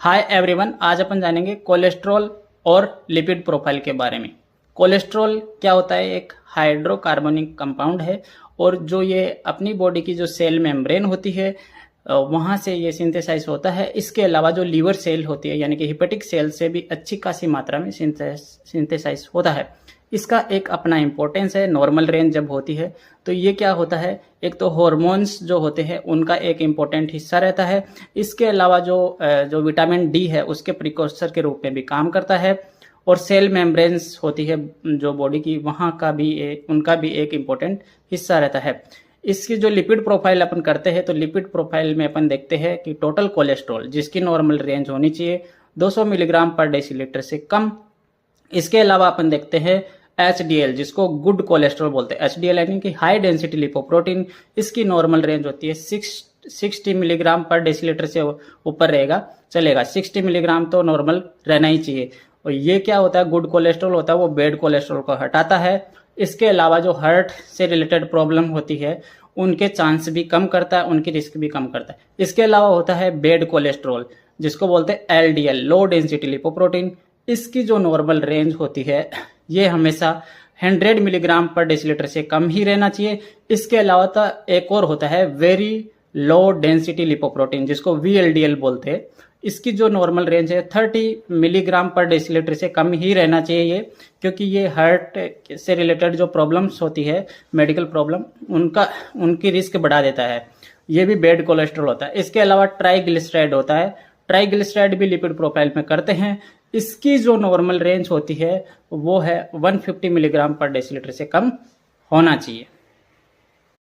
Hi everyone, आज अपन जानेंगे cholesterol और लिपिड प्रोफाइल के बारे में। कोलेस्ट्रॉल क्या होता है? एक हाइड्रोकार्बोनिक कंपाउंड है और जो ये अपनी बॉडी की जो सेल मेम्ब्रेन होती है वहाँ से ये सिंथेसाइज होता है। इसके अलावा जो लीवर सेल होती है यानी कि हिपेटिक सेल से भी अच्छी खासी मात्रा में सिंथेसाइज होता है। इसका एक अपना इम्पोर्टेंस है। नॉर्मल रेंज जब होती है तो ये क्या होता है, एक तो हॉर्मोन्स जो होते हैं उनका एक इम्पोर्टेंट हिस्सा रहता है। इसके अलावा जो विटामिन डी है उसके प्रिकॉर्सर के रूप में भी काम करता है। और सेल मेम्ब्रेन्स होती है जो बॉडी की, वहाँ का भी उनका भी एक इम्पोर्टेंट हिस्सा रहता है। इसकी जो लिपिड प्रोफाइल अपन करते हैं तो लिपिड प्रोफाइल में अपन देखते हैं कि टोटल कोलेस्ट्रॉल जिसकी नॉर्मल रेंज होनी चाहिए 200 मिलीग्राम पर डेसीलीटर से कम। इसके अलावा अपन देखते हैं HDL जिसको गुड कोलेस्ट्रॉल बोलते हैं। HDL यानी कि हाई डेंसिटी लिपोप्रोटीन, इसकी नॉर्मल रेंज होती है 60 मिलीग्राम पर डेसीलीटर से ऊपर रहेगा चलेगा। 60 मिलीग्राम तो नॉर्मल रहना ही चाहिए। और ये क्या होता है, गुड कोलेस्ट्रॉल होता है, वो बैड कोलेस्ट्रॉल को हटाता है। इसके अलावा जो हार्ट से रिलेटेड प्रॉब्लम होती है उनके चांस भी कम करता है, उनकी रिस्क भी कम करता है। इसके अलावा होता है बैड कोलेस्ट्रॉल जिसको बोलते हैं LDL, लो डेंसिटी लिपोप्रोटीन। इसकी जो नॉर्मल रेंज होती है ये हमेशा 100 मिलीग्राम पर डेसीलीटर से कम ही रहना चाहिए। इसके अलावा तो एक और होता है वेरी लो डेंसिटी लिपोप्रोटीन जिसको VLDL बोलते हैं। इसकी जो नॉर्मल रेंज है 30 मिलीग्राम पर डेसीलीटर से कम ही रहना चाहिए ये, क्योंकि ये हार्ट से रिलेटेड जो प्रॉब्लम्स होती है, मेडिकल प्रॉब्लम, उनकी रिस्क बढ़ा देता है। ये भी बैड कोलेस्ट्रॉल होता है। इसके अलावा ट्राइग्लिसराइड होता है। ट्राइग्लिसराइड भी लिपिड प्रोफाइल में करते हैं। इसकी जो नॉर्मल रेंज होती है वो है 150 मिलीग्राम पर डेसीलीटर से कम होना चाहिए।